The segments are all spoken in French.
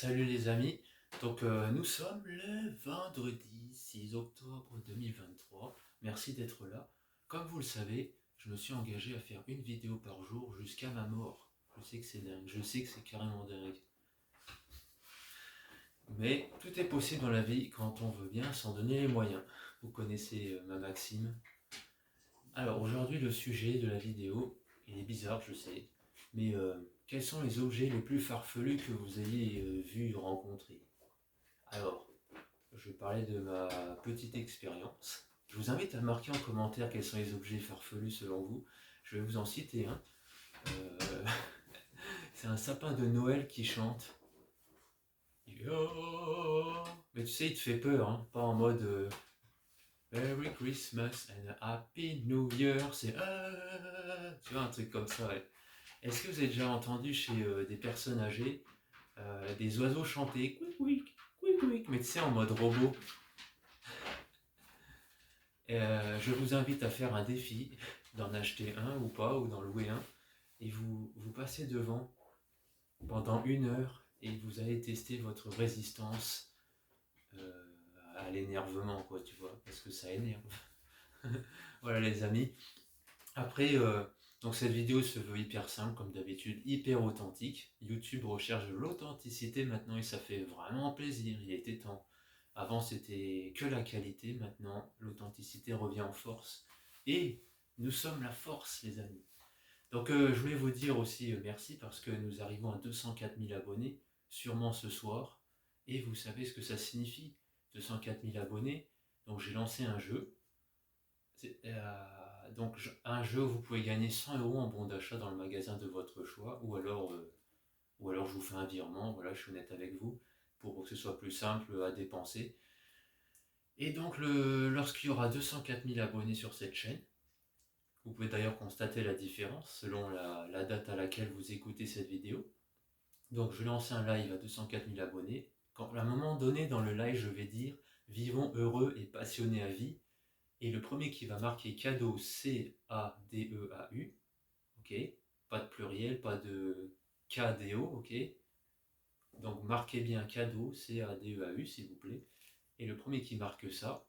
Salut les amis, nous sommes le vendredi 6 octobre 2023, merci d'être là. Comme vous le savez, je me suis engagé à faire une vidéo par jour jusqu'à ma mort. Je sais que c'est dingue, je sais que c'est carrément dingue. Mais tout est possible dans la vie quand on veut bien s'en donner les moyens. Vous connaissez ma maxime. Alors aujourd'hui le sujet de la vidéo, il est bizarre je sais, mais quels sont les objets les plus farfelus que vous ayez vus rencontrer? Alors, je vais parler de ma petite expérience. Je vous invite à marquer en commentaire quels sont les objets farfelus selon vous. Je vais vous en citer un. Euh, c'est un sapin de Noël qui chante. Yo. Mais tu sais, il te fait peur, hein, pas en mode Merry Christmas and a Happy New Year. C'est tu vois, un truc comme ça. Ouais. Est-ce que vous avez déjà entendu chez des personnes âgées des oiseaux chanter quick quick quick quick, mais tu sais, en mode robot? Je vous invite à faire un défi, d'en acheter un ou pas, ou d'en louer un, et vous passez devant pendant 1 heure et vous allez tester votre résistance euh, à l'énervement, quoi, tu vois, parce que ça énerve. Voilà les amis. Après, donc cette vidéo se veut hyper simple, comme d'habitude, hyper authentique. YouTube recherche de l'authenticité maintenant et ça fait vraiment plaisir, il était temps. Avant c'était que la qualité, maintenant l'authenticité revient en force. Et nous sommes la force les amis. Donc je voulais vous dire aussi merci parce que nous arrivons à 204 000 abonnés, sûrement ce soir. Et vous savez ce que ça signifie, 204 000 abonnés. Donc j'ai lancé un jeu. Donc un jeu où vous pouvez gagner 100 euros en bon d'achat dans le magasin de votre choix, ou alors je vous fais un virement, voilà, je suis honnête avec vous, pour que ce soit plus simple à dépenser. Et donc lorsqu'il y aura 204 000 abonnés sur cette chaîne, vous pouvez d'ailleurs constater la différence selon la date à laquelle vous écoutez cette vidéo. Donc je lance un live à 204 000 abonnés. À un moment donné dans le live, je vais dire vivons heureux et passionnés à vie. Et le premier qui va marquer cadeau, C-A-D-E-A-U, ok? Pas de pluriel, pas de K-D-O, ok? Donc marquez bien cadeau, C-A-D-E-A-U, s'il vous plaît. Et le premier qui marque ça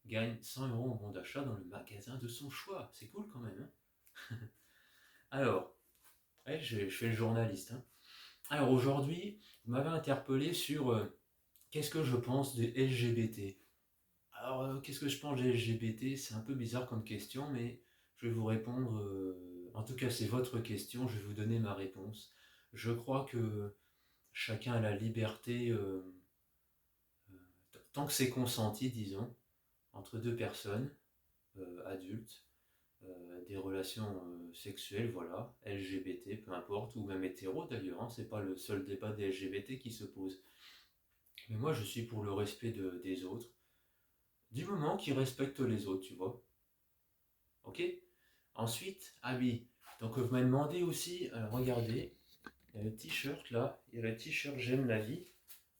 gagne 100 euros en bon d'achat dans le magasin de son choix. C'est cool quand même, hein? Alors, ouais, je fais le journaliste, hein. Alors aujourd'hui, vous m'avez interpellé sur qu'est-ce que je pense des LGBT. Alors, qu'est-ce que je pense des LGBT? C'est un peu bizarre comme question, mais je vais vous répondre. En tout cas, c'est votre question, je vais vous donner ma réponse. Je crois que chacun a la liberté, tant que c'est consenti, disons, entre deux personnes adultes, des relations sexuelles, voilà, LGBT, peu importe, ou même hétéro d'ailleurs, hein, c'est pas le seul débat des LGBT qui se pose. Mais moi, je suis pour le respect des autres, du moment qu'ils respectent les autres, tu vois. Ok? Ensuite, ah oui, donc vous m'avez demandé aussi, regardez, il y a le t-shirt là, il y a le t-shirt J'aime la vie.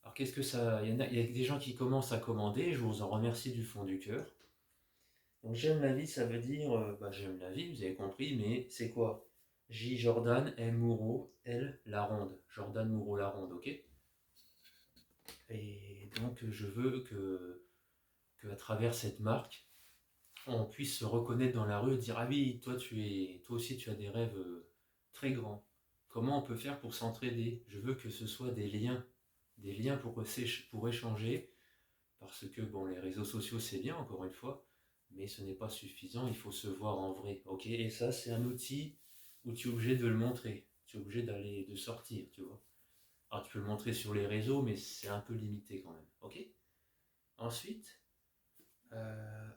Alors qu'est-ce que ça. Il y a des gens qui commencent à commander, je vous en remercie du fond du cœur. Donc J'aime la vie, ça veut dire, j'aime la vie, vous avez compris, mais c'est quoi? J Jordan, M Moreau, L la ronde. Jordan Moreau la ronde, ok? Et donc je veux que à travers cette marque, on puisse se reconnaître dans la rue et dire ah oui, toi aussi tu as des rêves très grands. Comment on peut faire pour s'entraider? Je veux que ce soit des liens pour échanger, parce que bon, les réseaux sociaux c'est bien encore une fois, mais ce n'est pas suffisant, il faut se voir en vrai, ok? Et ça c'est un outil où tu es obligé de le montrer, tu es obligé de sortir, tu vois. Alors tu peux le montrer sur les réseaux, mais c'est un peu limité quand même, ok? Ensuite, euh,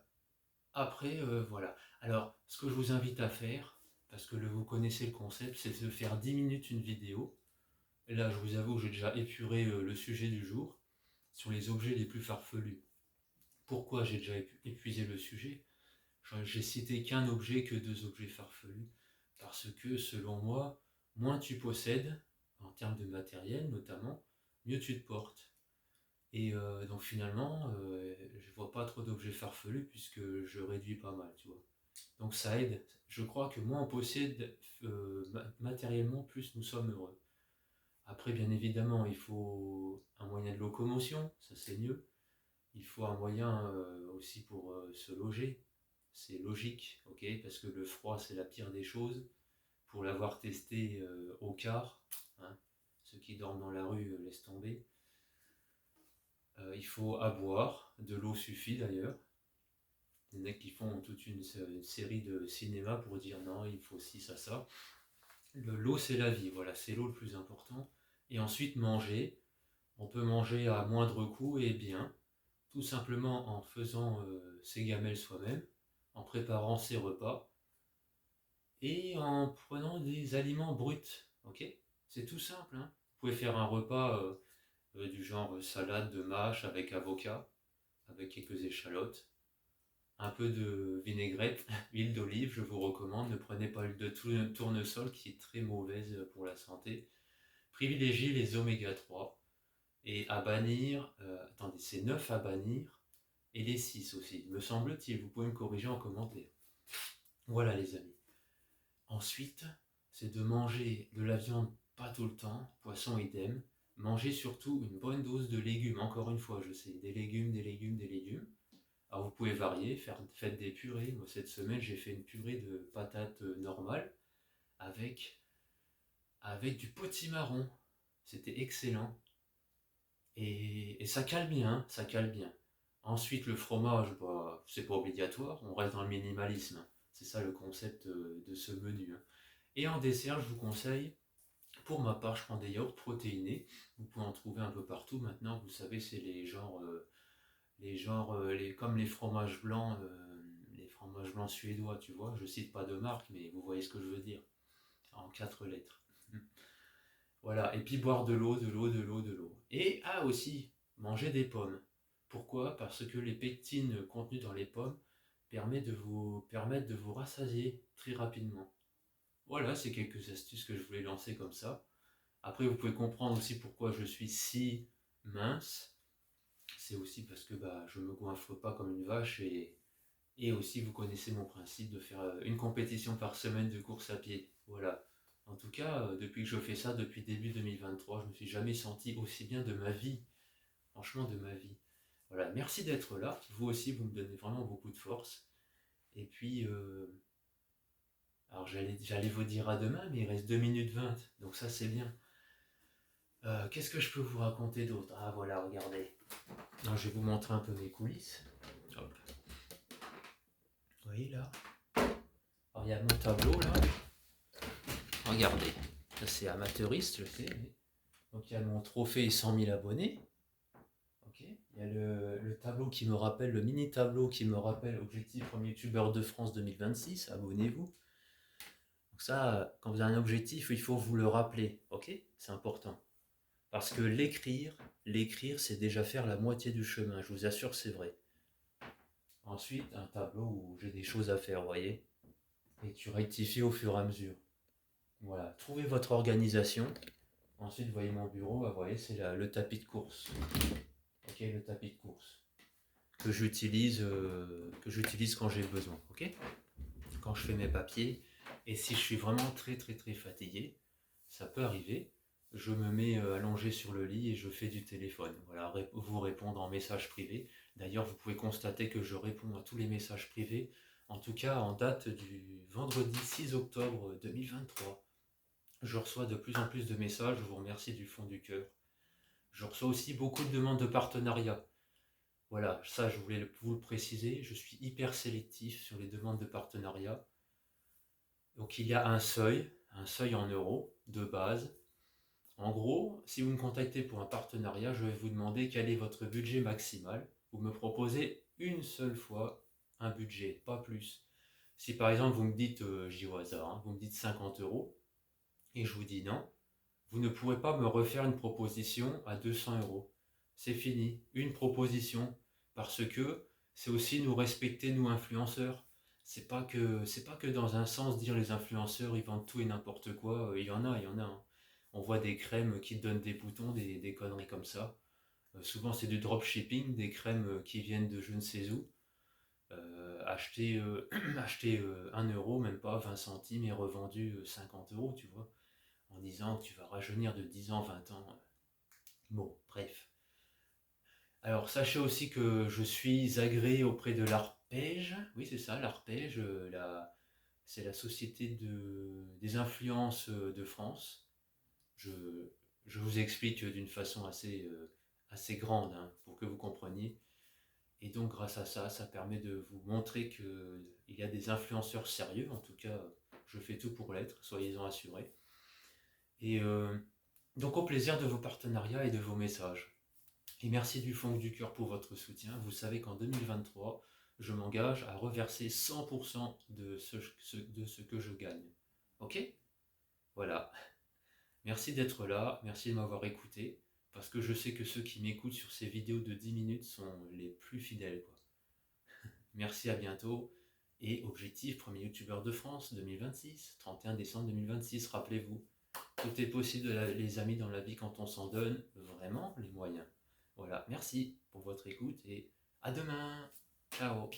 après, voilà. Alors, ce que je vous invite à faire, parce que vous connaissez le concept, c'est de faire 10 minutes une vidéo. Et là, je vous avoue que j'ai déjà épuré le sujet du jour sur les objets les plus farfelus. Pourquoi j'ai déjà épuisé le sujet? J'ai cité qu'un objet, que deux objets farfelus. Parce que, selon moi, moins tu possèdes, en termes de matériel notamment, mieux tu te portes. Et donc finalement, je vois pas trop d'objets farfelus puisque je réduis pas mal, tu vois. Donc ça aide. Je crois que moins on possède matériellement, plus nous sommes heureux. Après, bien évidemment, il faut un moyen de locomotion, ça c'est mieux. Il faut un moyen aussi pour se loger. C'est logique, ok? Parce que le froid, c'est la pire des choses. Pour l'avoir testé au quart, hein, ceux qui dorment dans la rue laissent tomber. Il faut à boire, de l'eau suffit d'ailleurs. Il y en a qui font toute une série de cinéma pour dire non, il faut ci, ça. L'eau, c'est la vie, voilà, c'est l'eau le plus important. Et ensuite, manger. On peut manger à moindre coût et bien, tout simplement en faisant ses gamelles soi-même, en préparant ses repas et en prenant des aliments bruts. Ok? C'est tout simple, hein. Vous pouvez faire un repas du genre salade de mâche avec avocat, avec quelques échalotes, un peu de vinaigrette, huile d'olive, je vous recommande. Ne prenez pas l'huile de tournesol qui est très mauvaise pour la santé. Privilégiez les oméga 3 et à bannir, attendez, c'est 9 à bannir et les 6 aussi, me semble-t-il. Vous pouvez me corriger en commentaire. Voilà les amis. Ensuite, c'est de manger de la viande pas tout le temps, poisson idem. Mangez surtout une bonne dose de légumes, encore une fois, je sais, des légumes, des légumes, des légumes. Alors vous pouvez varier, faites des purées. Moi cette semaine j'ai fait une purée de patates normales avec, avec du potimarron. C'était excellent. Et ça cale bien, hein, ça cale bien. Ensuite le fromage, bah, c'est pas obligatoire, on reste dans le minimalisme. C'est ça le concept de ce menu, hein. Et en dessert, je vous conseille, pour ma part, je prends des yaourts protéinés. Vous pouvez en trouver un peu partout maintenant. Vous savez, c'est comme les fromages blancs suédois, tu vois. Je cite pas de marque, mais vous voyez ce que je veux dire. En 4 lettres. Voilà. Et puis boire de l'eau, de l'eau, de l'eau, de l'eau. Et aussi, manger des pommes. Pourquoi? Parce que les pectines contenues dans les pommes permettent de vous rassasier très rapidement. Voilà, c'est quelques astuces que je voulais lancer comme ça. Après, vous pouvez comprendre aussi pourquoi je suis si mince. C'est aussi parce que bah, je me goinfre pas comme une vache et aussi vous connaissez mon principe de faire une compétition par semaine de course à pied. Voilà. En tout cas, depuis que je fais ça, depuis début 2023, je me suis jamais senti aussi bien de ma vie. Franchement, de ma vie. Voilà, merci d'être là. Vous aussi, vous me donnez vraiment beaucoup de force. Et puis, alors j'allais vous dire à demain, mais il reste 2 minutes 20, donc ça c'est bien. Qu'est-ce que je peux vous raconter d'autre? Ah voilà, regardez. Alors, je vais vous montrer un peu mes coulisses. Hop. Vous voyez là? Alors il y a mon tableau là. Regardez. Ça c'est amateuriste, je sais. Donc il y a mon trophée 100 000 abonnés. Ok. Il y a le tableau qui me rappelle, le mini tableau qui me rappelle objectif premier youtubeur de France 2026. Abonnez-vous. Donc ça, quand vous avez un objectif, il faut vous le rappeler. Ok? C'est important. Parce que l'écrire, c'est déjà faire la moitié du chemin. Je vous assure, c'est vrai. Ensuite, un tableau où j'ai des choses à faire, vous voyez. Et tu rectifies au fur et à mesure. Voilà. Trouvez votre organisation. Ensuite, vous voyez mon bureau, vous voyez, c'est le tapis de course. Ok, le tapis de course. Que j'utilise quand j'ai besoin. Ok? Quand je fais mes papiers. Et si je suis vraiment très très très fatigué, ça peut arriver. Je me mets allongé sur le lit et je fais du téléphone. Voilà, vous répondre en message privé. D'ailleurs, vous pouvez constater que je réponds à tous les messages privés, en tout cas en date du vendredi 6 octobre 2023. Je reçois de plus en plus de messages, je vous remercie du fond du cœur. Je reçois aussi beaucoup de demandes de partenariat. Voilà, ça je voulais vous le préciser, je suis hyper sélectif sur les demandes de partenariat. Donc il y a un seuil en euros de base. En gros, si vous me contactez pour un partenariat, je vais vous demander quel est votre budget maximal. Vous me proposez une seule fois un budget, pas plus. Si par exemple vous me dites, je dis au hasard, hein, vous me dites 50 euros, et je vous dis non, vous ne pourrez pas me refaire une proposition à 200 euros. C'est fini, une proposition, parce que c'est aussi nous respecter, nous influenceurs. C'est pas que dans un sens dire les influenceurs ils vendent tout et n'importe quoi. Il y en a, hein. On voit des crèmes qui te donnent des boutons, des conneries comme ça. Souvent c'est du dropshipping, des crèmes qui viennent de je ne sais où. Acheter 1 euro, même pas 20 centimes, et revendu 50 euros, tu vois. en disant que tu vas rajeunir de 10 ans, 20 ans. Bon, bref. Alors, sachez aussi que je suis agréé auprès de l'Arpège. Oui, c'est ça, l'Arpège, c'est la société des influences de France. Je, je vous explique d'une façon assez grande, hein, pour que vous compreniez. Et donc, grâce à ça, ça permet de vous montrer qu'il y a des influenceurs sérieux. En tout cas, je fais tout pour l'être, soyez-en assurés. Et donc, au plaisir de vos partenariats et de vos messages. Et merci du fond du cœur pour votre soutien. Vous savez qu'en 2023, je m'engage à reverser 100% de ce que je gagne. Ok? Voilà. Merci d'être là, merci de m'avoir écouté, parce que je sais que ceux qui m'écoutent sur ces vidéos de 10 minutes sont les plus fidèles, quoi. Merci, à bientôt. Et objectif, premier youtubeur de France 2026, 31 décembre 2026, rappelez-vous. Tout est possible, les amis, dans la vie quand on s'en donne vraiment les moyens. Voilà, merci pour votre écoute et à demain. Ciao.